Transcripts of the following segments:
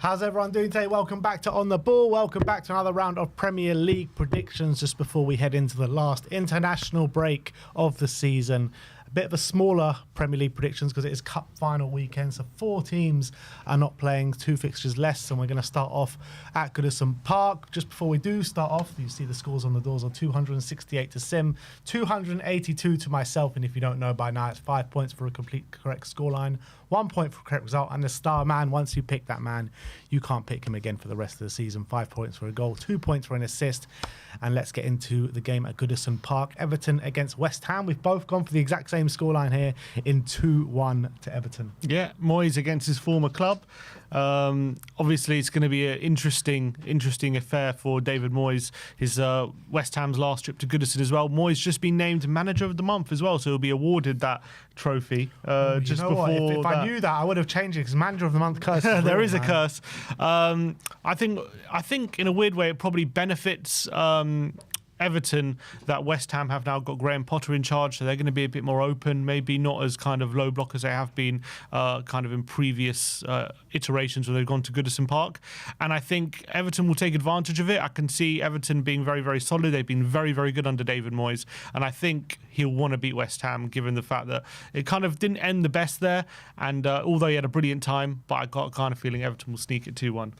How's everyone doing today? Welcome back to On The Ball. Welcome back to another round of Premier League predictions just before we head into the last international break of the season. A bit of a smaller Premier League predictions because it is cup final weekend, so 4 teams are not playing, 2 fixtures less, and we're going to start off at Goodison Park. Just before we do start off, you see the scores on the doors are 268 to Sim, 282 to myself, and if you don't know by now, it's 5 points for a complete correct scoreline, 1 point for a correct result, and the star man, once you pick that man, you can't pick him again for the rest of the season. 5 points for a goal, 2 points for an assist. And let's get into the game at Goodison Park. Everton against West Ham. We've both gone for the exact same scoreline here in 2-1 to Everton. Yeah, Moyes against his former club. Obviously, it's going to be an interesting affair for David Moyes. His West Ham's last trip to Goodison as well. Moyes just been named Manager of the Month as well, so he'll be awarded that trophy. Just before if I knew that, I would have changed it because Manager of the Month curse. There is a curse. I think in a weird way it probably benefits Everton that West Ham have now got Graham Potter in charge, so they're going to be a bit more open, maybe not as kind of low block as they have been kind of in previous iterations where they've gone to Goodison Park. And I think Everton will take advantage of it. I can see Everton being very, very solid. They've been very, very good under David Moyes, and I think he'll want to beat West Ham given the fact that it kind of didn't end the best there, and although he had a brilliant time, but I got a kind of feeling Everton will sneak it 2-1.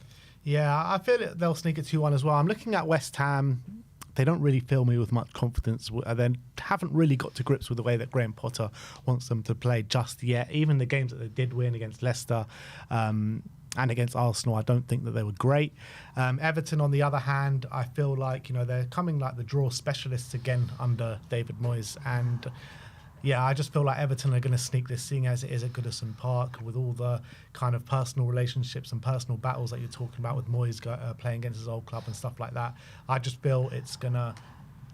Yeah, I feel they'll sneak it 2-1 as well. I'm looking at West Ham. They don't really fill me with much confidence. They haven't really got to grips with the way that Graham Potter wants them to play just yet. Even the games that they did win against Leicester and against Arsenal, I don't think that they were great. Everton, on the other hand, I feel like they're coming like the draw specialists again under David Moyes, and yeah, I just feel like Everton are going to sneak this, seeing as it is at Goodison Park, with all the kind of personal relationships and personal battles that you're talking about with Moyes playing against his old club and stuff like that. I just feel it's going to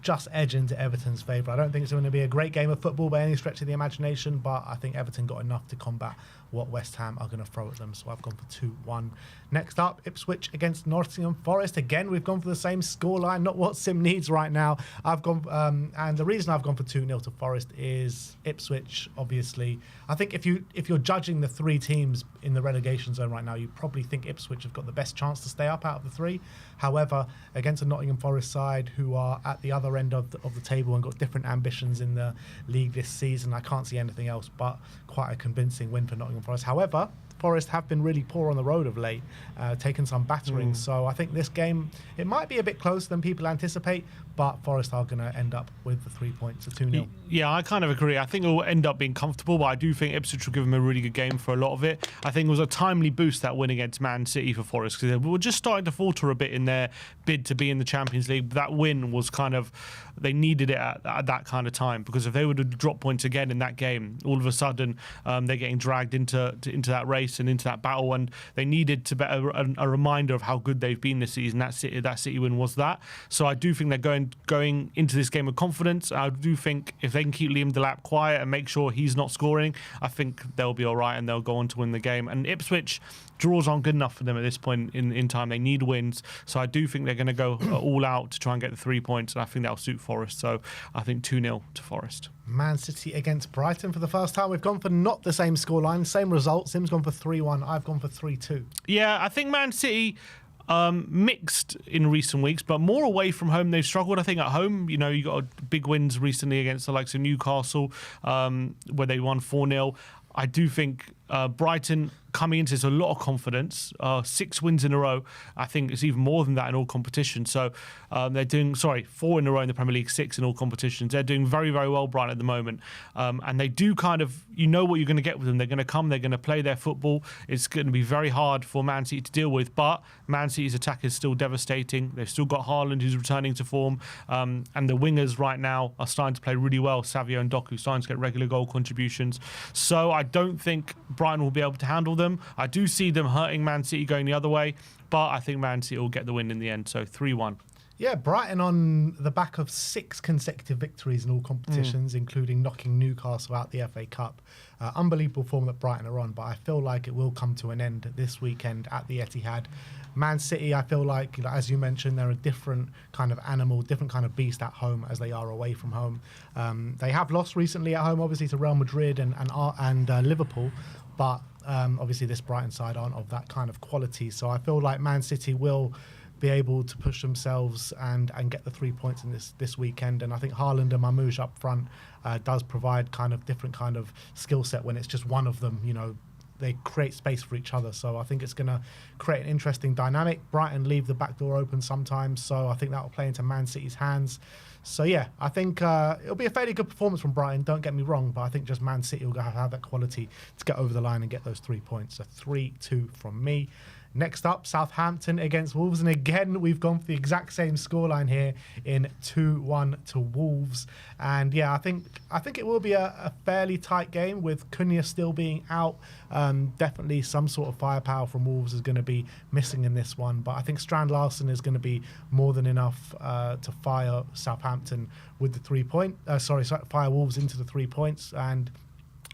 just edge into Everton's favour. I don't think it's going to be a great game of football by any stretch of the imagination, but I think Everton got enough to combat what West Ham are going to throw at them. So I've gone for 2-1. Next up, Ipswich against Nottingham Forest. Again, we've gone for the same scoreline, not what Sim needs right now. I've gone, and the reason I've gone for 2-0 to Forest is Ipswich, obviously. I think if you're judging the 3 teams in the relegation zone right now, you probably think Ipswich have got the best chance to stay up out of the 3. However, against a Nottingham Forest side who are at the other end of the table and got different ambitions in the league this season, I can't see anything else but quite a convincing win for Nottingham Forest. However, Forest have been really poor on the road of late, taken some batterings. So I think this game, it might be a bit closer than people anticipate, but Forest are going to end up with the 3 points, a 2-0. Yeah, I kind of agree. I think it will end up being comfortable, but I do think Ipswich will give them a really good game for a lot of it. I think it was a timely boost, that win against Man City for Forest, because they were just starting to falter a bit in their bid to be in the Champions League. That win was kind of, they needed it at that kind of time, because if they would have dropped points again in that game, all of a sudden they're getting dragged into that race and into that battle, and they needed to be a reminder of how good they've been this season. That City win was that. So I do think they're going into this game with confidence. I do think if they can keep Liam Delap quiet and make sure he's not scoring, I think they'll be all right and they'll go on to win the game. And Ipswich, draws aren't good enough for them at this point in time. They need wins. So I do think they're going to go all out to try and get the 3 points, and I think that'll suit Forest. So I think 2-0 to Forest. Man City against Brighton for the first time. We've gone for not the same scoreline, same result. Sim's gone for 3-1. I've gone for 3-2. Yeah, I think Man City mixed in recent weeks, but more away from home they've struggled. I think at home, you got big wins recently against the likes of Newcastle, where they won 4-0. I do think Brighton coming into this a lot of confidence. 6 wins in a row. I think it's even more than that in all competitions. So they're doing, 4 in a row in the Premier League, 6 in all competitions. They're doing very, very well, Brighton, at the moment. And they do kind of, what you're going to get with them. They're going to come, they're going to play their football. It's going to be very hard for Man City to deal with, but Man City's attack is still devastating. They've still got Haaland, who's returning to form. And the wingers right now are starting to play really well. Savio and Doku starting to get regular goal contributions. So I don't think Brighton will be able to handle them. I do see them hurting Man City going the other way, but I think Man City will get the win in the end. So 3-1. Yeah, Brighton on the back of 6 consecutive victories in all competitions, including knocking Newcastle out the FA Cup. Unbelievable form that Brighton are on, but I feel like it will come to an end this weekend at the Etihad. Man City, I feel like, as you mentioned, they're a different kind of animal, different kind of beast at home as they are away from home. They have lost recently at home, obviously, to Real Madrid and Liverpool, but Obviously, this Brighton side aren't of that kind of quality. So I feel like Man City will be able to push themselves and get the 3 points in this weekend. And I think Haaland and Mamouche up front does provide kind of different kind of skill set when it's just one of them, they create space for each other. So I think it's going to create an interesting dynamic. Brighton leave the back door open sometimes, so I think that will play into Man City's hands. So yeah, I think it'll be a fairly good performance from Brighton, don't get me wrong, but I think just Man City will have that quality to get over the line and get those 3 points. So 3-2 from me. Next up, Southampton against Wolves. And again, we've gone for the exact same scoreline here in 2-1 to Wolves. And yeah, I think it will be a fairly tight game with Cunha still being out. Definitely some sort of firepower from Wolves is going to be missing in this one. But I think Strand Larsen is going to be more than enough to fire Southampton with the 3 point. Fire Wolves into the 3 points. And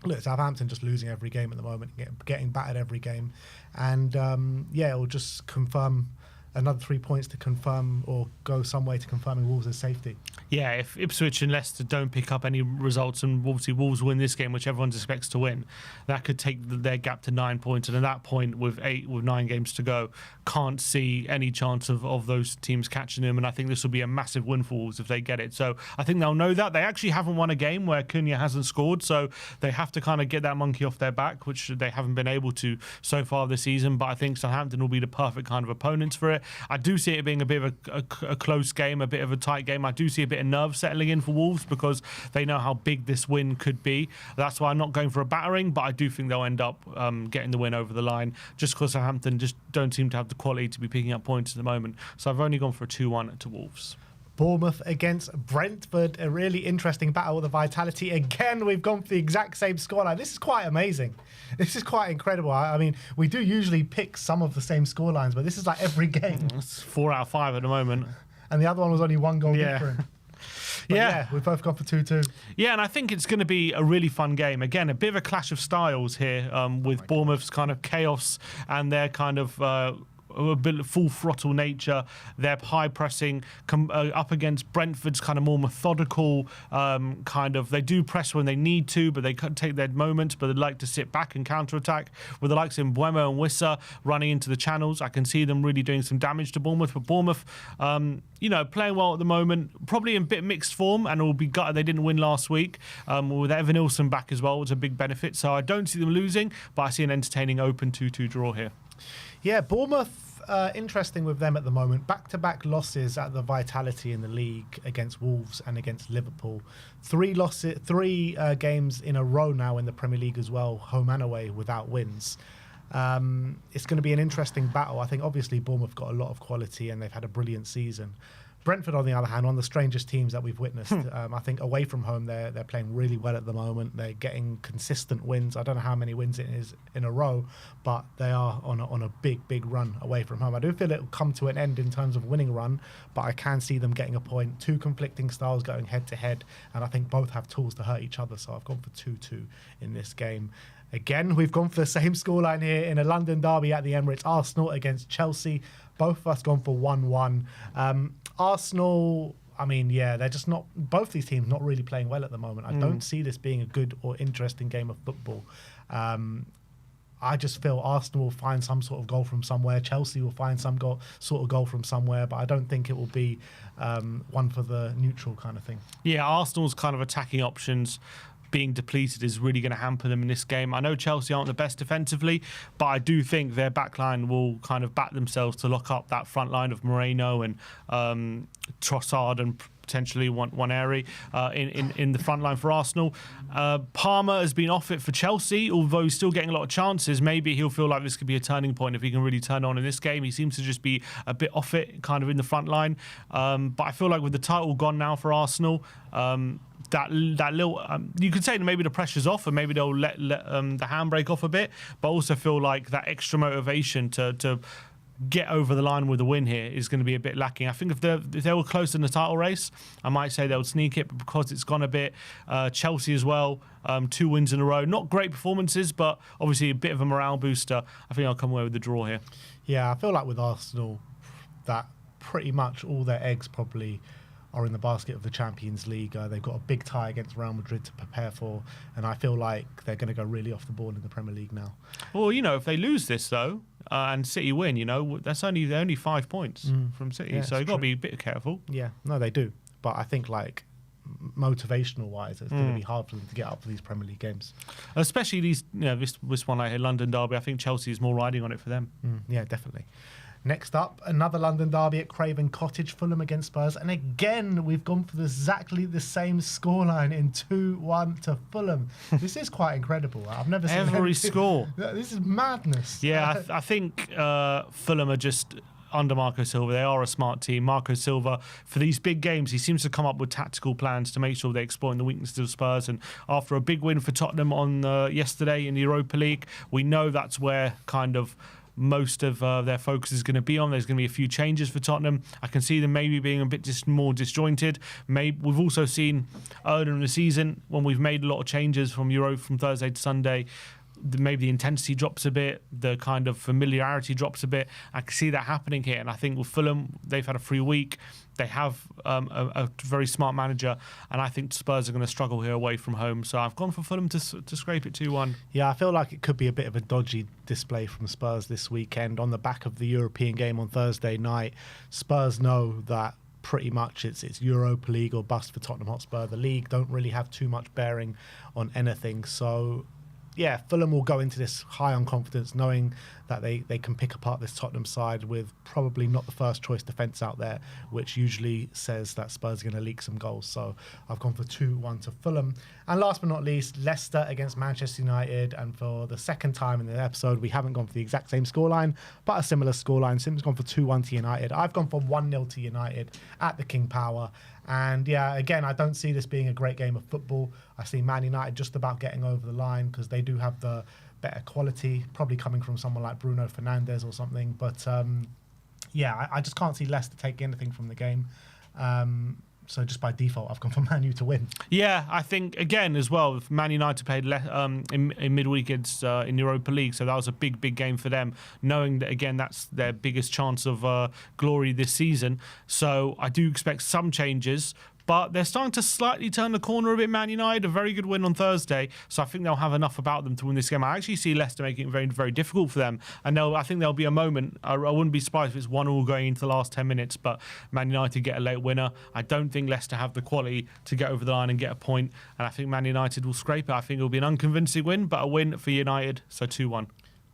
look, Southampton just losing every game at the moment, getting battered every game. And it will just confirm another 3 points to confirm or go some way to confirming Wolves' safety. Yeah, if Ipswich and Leicester don't pick up any results and obviously Wolves win this game, which everyone expects to win, that could take their gap to 9 points. And at that point, with 9 games to go, can't see any chance of those teams catching them. And I think this will be a massive win for Wolves if they get it. So I think they'll know that. They actually haven't won a game where Cunha hasn't scored. So they have to kind of get that monkey off their back, which they haven't been able to so far this season. But I think Southampton will be the perfect kind of opponents for it. I do see it being a bit of a close game, a bit of a tight game. I do see a bit of nerves settling in for Wolves because they know how big this win could be. That's why I'm not going for a battering, but I do think they'll end up getting the win over the line just because Southampton just don't seem to have the quality to be picking up points at the moment. So I've only gone for a 2-1 to Wolves. Bournemouth against Brentford, a really interesting battle with the Vitality. Again, we've gone for the exact same scoreline. This is quite amazing. This is quite incredible. I mean, we do usually pick some of the same scorelines, but this is like every game. It's 4 out of 5 at the moment. And the other one was only 1 goal different. Yeah, we've both gone for 2-2. Yeah, and I think it's going to be a really fun game. Again, a bit of a clash of styles here with Bournemouth's kind of chaos and their kind of a bit full throttle nature. They're high pressing up against Brentford's kind of more methodical they do press when they need to, but they take their moments, but they like to sit back and counter-attack. With the likes of Mbeumo and Wissa running into the channels, I can see them really doing some damage to Bournemouth. But Bournemouth, playing well at the moment, probably in a bit mixed form, and will be gutted they didn't win last week. With Evan Nilsson back as well, was a big benefit. So I don't see them losing, but I see an entertaining open 2-2 draw here. Yeah, Bournemouth, interesting with them at the moment. Back-to-back losses at the Vitality in the league against Wolves and against Liverpool. 3 games in a row now in the Premier League as well, home and away, without wins. It's going to be an interesting battle. I think obviously Bournemouth got a lot of quality and they've had a brilliant season. Brentford, on the other hand, one of the strangest teams that we've witnessed. I think away from home, they're playing really well at the moment. They're getting consistent wins. I don't know how many wins it is in a row, but they are on a big run away from home. I do feel it will come to an end in terms of winning run, but I can see them getting a point. 2 conflicting styles going head-to-head, and I think both have tools to hurt each other, so I've gone for 2-2 in this game. Again, we've gone for the same scoreline here in a London derby at the Emirates. Arsenal against Chelsea. Both of us gone for 1-1. Arsenal, they're just not, both these teams not really playing well at the moment. I don't see this being a good or interesting game of football. I just feel Arsenal will find some sort of goal from somewhere. Chelsea will find some sort of goal from somewhere, but I don't think it will be one for the neutral kind of thing. Yeah, Arsenal's kind of attacking options being depleted is really going to hamper them in this game. I know Chelsea aren't the best defensively, but I do think their backline will kind of back themselves to lock up that front line of Moreno and Trossard and potentially one area in the front line for Arsenal. Palmer has been off it for Chelsea, although he's still getting a lot of chances. Maybe he'll feel like this could be a turning point if he can really turn on in this game. He seems to just be a bit off it, kind of in the front line. But I feel like with the title gone now for Arsenal, that little you could say that maybe the pressure's off and maybe they'll let the handbrake off a bit, but also feel like that extra motivation to get over the line with a win here is going to be a bit lacking. I think if they were close in the title race, I might say they'll sneak it, but because it's gone a bit, Chelsea as well, 2 wins in a row, not great performances, but obviously a bit of a morale booster. I think I'll come away with the draw here. Yeah, I feel like with Arsenal that pretty much all their eggs probably are in the basket of the Champions League. They've got a big tie against Real Madrid to prepare for, and I feel like they're going to go really off the ball in the Premier League now. Well, if they lose this though, and City win, that's only 5 points from City, Yeah, so you've got to be a bit careful. Yeah, no, they do, but I think like motivational wise, it's going to be hard for them to get up for these Premier League games, especially these. This one, like London derby. I think Chelsea is more riding on it for them. Yeah, definitely. Next up, another London derby at Craven Cottage, Fulham against Spurs. And again, we've gone for exactly the same scoreline in 2-1 to Fulham. This is quite incredible. I've never seen every score. This is madness. Yeah, I think Fulham are just under Marco Silva. They are a smart team. Marco Silva, for these big games, he seems to come up with tactical plans to make sure they're exploiting the weaknesses of Spurs. And after a big win for Tottenham on yesterday in the Europa League, we know that's where kind of most of their focus is going to be on. There's going to be a few changes for Tottenham. I can see them maybe being a bit more disjointed. We've also seen earlier in the season when we've made a lot of changes from Thursday to Sunday, maybe the intensity drops a bit, the kind of familiarity drops a bit. I can see that happening here, and I think with Fulham, they've had a free week. They have a very smart manager, and I think Spurs are going to struggle here away from home. So I've gone for Fulham to scrape it 2-1. Yeah, I feel like it could be a bit of a dodgy display from Spurs this weekend. On the back of the European game on Thursday night, Spurs know that pretty much it's Europa League or bust for Tottenham Hotspur. The league don't really have too much bearing on anything. So yeah, Fulham will go into this high on confidence, knowing that they can pick apart this Tottenham side with probably not the first choice defence out there, which usually says that Spurs are going to leak some goals. So I've gone for 2-1 to Fulham. And last but not least, Leicester against Manchester United. And for the second time in the episode, we haven't gone for the exact same scoreline, but a similar scoreline. Sim's gone for 2-1 to United. I've gone for 1-0 to United at the King Power. And yeah, again, I don't see this being a great game of football. I see Man United just about getting over the line because they do have the better quality, probably coming from someone like Bruno Fernandes or something. But yeah, I just can't see Leicester taking anything from the game. So just by default, I've gone for Man U to win. Yeah, I think, again, as well, Man United played in midweek in Europa League, so that was a big game for them, knowing that, again, that's their biggest chance of glory this season. So I do expect some changes, but they're starting to slightly turn the corner a bit, Man United. A very good win on Thursday, so I think they'll have enough about them to win this game. I actually see Leicester making it very, very difficult for them, and I think there'll be a moment. I wouldn't be surprised if it's 1-1 going into the last 10 minutes, but Man United get a late winner. I don't think Leicester have the quality to get over the line and get a point, and I think Man United will scrape it. I think it'll be an unconvincing win, but a win for United, so 2-1.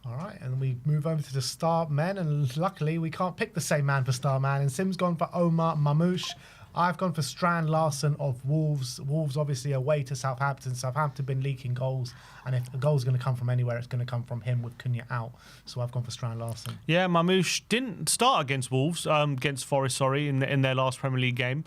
All right, and we move over to the star men, and luckily we can't pick the same man for star man, and Sim's gone for Omar Mamouche. I've gone for Strand Larson of Wolves. Wolves obviously away to Southampton. Southampton been leaking goals, and if a goal's going to come from anywhere, it's going to come from him with Cunha out. So I've gone for Strand Larson. Yeah, Mamouche didn't start against Wolves, against Forest, in their last Premier League game.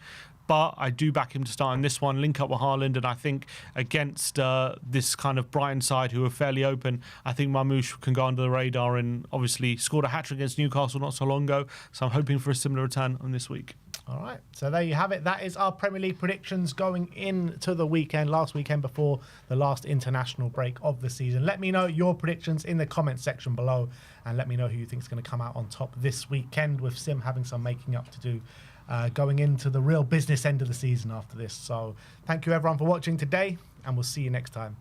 But I do back him to start in this one, link up with Haaland, and I think against this kind of Brighton side who are fairly open, I think Mamouche can go under the radar and obviously scored a hat-trick against Newcastle not so long ago. So I'm hoping for a similar return on this week. All right, so there you have it. That is our Premier League predictions going into the weekend, last weekend before the last international break of the season. Let me know your predictions in the comments section below, and let me know who you think is going to come out on top this weekend, with Sim having some making up to do going into the real business end of the season after this. So thank you everyone for watching today, and we'll see you next time.